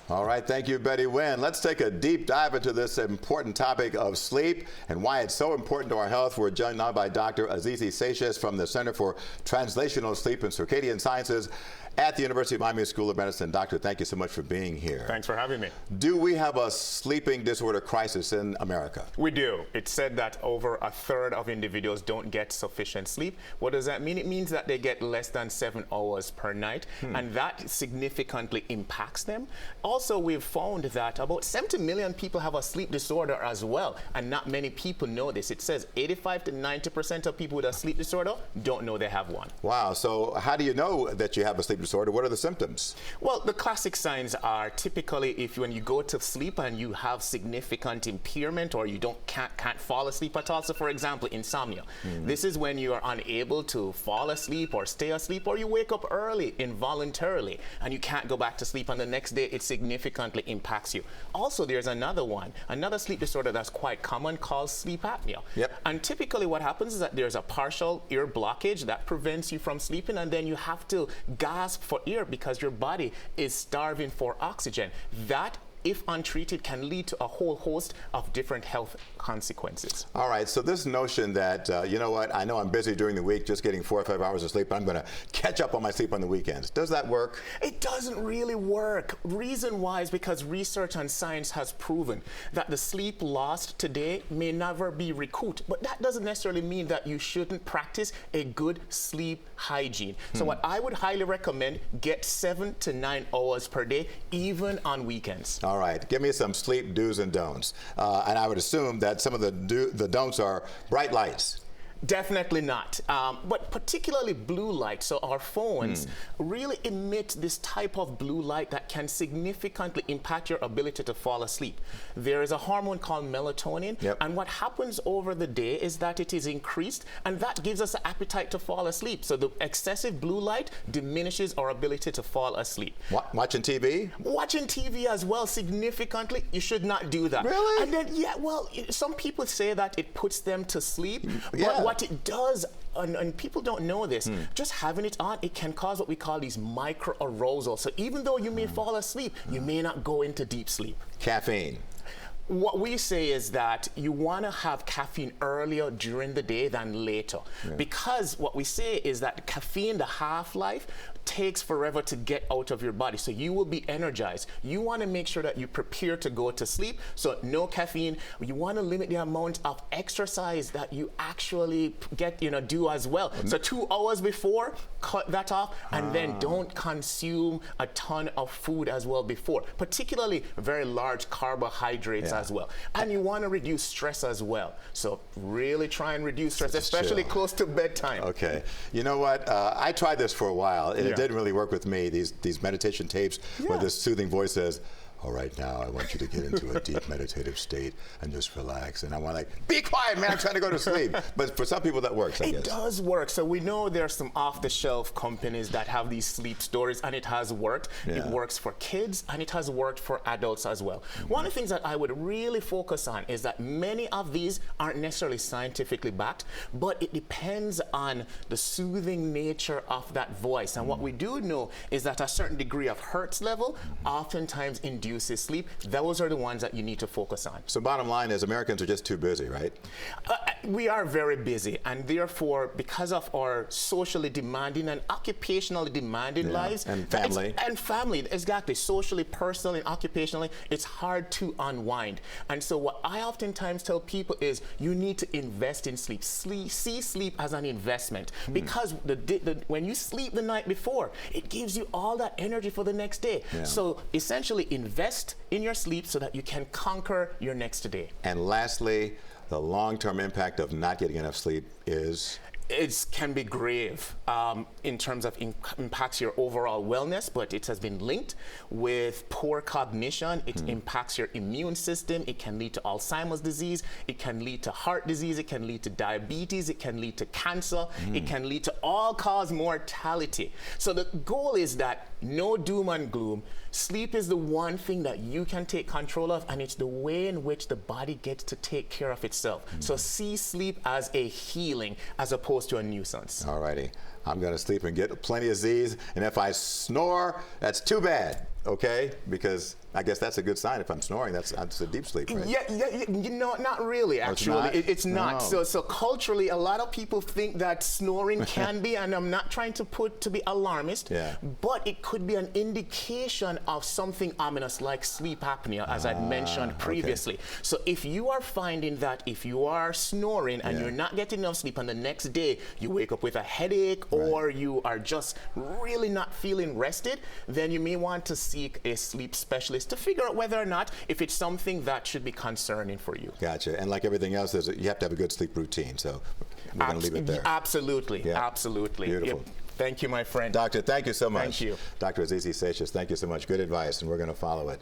All right, thank you, Betty Wynn. Let's take a deep dive into this important topic of sleep and why it's so important to our health. We're joined now by Dr. Azizi Seixas from the Center for Translational Sleep and Circadian Sciences at the University of Miami School of Medicine. Doctor, thank you so much for being here. Thanks for having me. Do we have a sleeping disorder crisis in America? We do. It's said that over a third of individuals don't get sufficient sleep. What does that mean? It means that they get less than 7 hours per night, and that significantly impacts them. Also, we've found that about 70 million people have a sleep disorder as well, and not many people know this. It says 85 to 90% of people with a sleep disorder don't know they have one. Wow, so how do you know that you have a sleep disorder? What are the symptoms? Well, the classic signs are typically when you go to sleep and you have significant impairment or you can't fall asleep at all. So for example, insomnia. This is when you are unable to fall asleep or stay asleep, or you wake up early involuntarily and you can't go back to sleep, and the next day it significantly impacts you. Also, there's another sleep disorder that's quite common called sleep apnea. And typically what happens is that there's a partial ear blockage that prevents you from sleeping, and then you have to gasp for air because your body is starving for oxygen. That, if untreated, can lead to a whole host of different health consequences. All right, so this notion that, you know what, I know I'm busy during the week just getting 4 or 5 hours of sleep, but I'm going to catch up on my sleep on the weekends. Does that work? It doesn't really work. Reason why is because research and science has proven that the sleep lost today may never be recouped, but that doesn't necessarily mean that you shouldn't practice a good sleep hygiene. So what I would highly recommend, get 7 to 9 hours per day, even on weekends. All right, give me some sleep do's and don'ts. And I would assume that some of the don'ts are bright lights. Definitely not, but particularly blue light. So our phones really emit this type of blue light that can significantly impact your ability to fall asleep. There is a hormone called melatonin, and what happens over the day is that it is increased, and that gives us an appetite to fall asleep. So the excessive blue light diminishes our ability to fall asleep. Watching TV? Watching TV as well, significantly. You should not do that. Really? And then, well, some people say that it puts them to sleep, but what it does, and people don't know this, just having it on, it can cause what we call these micro arousals. So even though you may fall asleep, you may not go into deep sleep. Caffeine. What we say is that you want to have caffeine earlier during the day than later, because what we say is that caffeine, the half-life, takes forever to get out of your body, so you will be energized. You want to make sure that you prepare to go to sleep, so no caffeine. You want to limit the amount of exercise that you actually do as well. So 2 hours before, cut that off, and then don't consume a ton of food as well before, particularly very large carbohydrates as well. And you want to reduce stress as well. So really try and reduce stress, especially close to bedtime. Okay. You know what? I tried this for a while, and it didn't really work with me. These meditation tapes where this soothing voice says, all right, now I want you to get into a deep meditative state and just relax. And I want to be quiet, man, I'm trying to go to sleep. But for some people that works, I guess. It does work. So we know there's some off-the-shelf companies that have these sleep stories, and it has worked. It works for kids, and it has worked for adults as well. One of the things that I would really focus on is that many of these aren't necessarily scientifically backed, but it depends on the soothing nature of that voice. And what we do know is that a certain degree of hertz level oftentimes induces sleep. Those are the ones that you need to focus on. So bottom line is Americans are just too busy, right? We are very busy, and therefore, because of our socially demanding and occupationally demanding lives, and family, exactly, socially, personally, and occupationally, it's hard to unwind. And so what I oftentimes tell people is you need to invest in sleep. See sleep as an investment, because when you sleep the night before, it gives you all that energy for the next day. So essentially invest in your sleep so that you can conquer your next day. And lastly, the long-term impact of not getting enough sleep is? It can be grave in terms of impacts your overall wellness, but it has been linked with poor cognition. It impacts your immune system. It can lead to Alzheimer's disease. It can lead to heart disease. It can lead to diabetes. It can lead to cancer. It can lead to all-cause mortality. So the goal is that no doom and gloom. Sleep is the one thing that you can take control of, and it's the way in which the body gets to take care of itself. So see sleep as a healing as opposed to a nuisance. All righty. I'm going to sleep and get plenty of Z's, and if I snore, that's too bad, okay? Because I guess that's a good sign. If I'm snoring, that's a deep sleep, right? Yeah, you know, not really, actually. It's not. No. So culturally, a lot of people think that snoring can be, and I'm not trying to be alarmist, but it could be an indication of something ominous like sleep apnea, as I'd mentioned previously. So if you are finding that if you are snoring and you're not getting enough sleep, and the next day you wake up with a headache or you are just really not feeling rested, then you may want to seek a sleep specialist to figure out whether or not if it's something that should be concerning for you. Gotcha. And like everything else, you have to have a good sleep routine. So we're going to leave it there. Absolutely. Absolutely. Beautiful. Yep. Thank you, my friend. Doctor, thank you so much. Thank you. Dr. Azizi Seixas, thank you so much. Good advice, and we're going to follow it.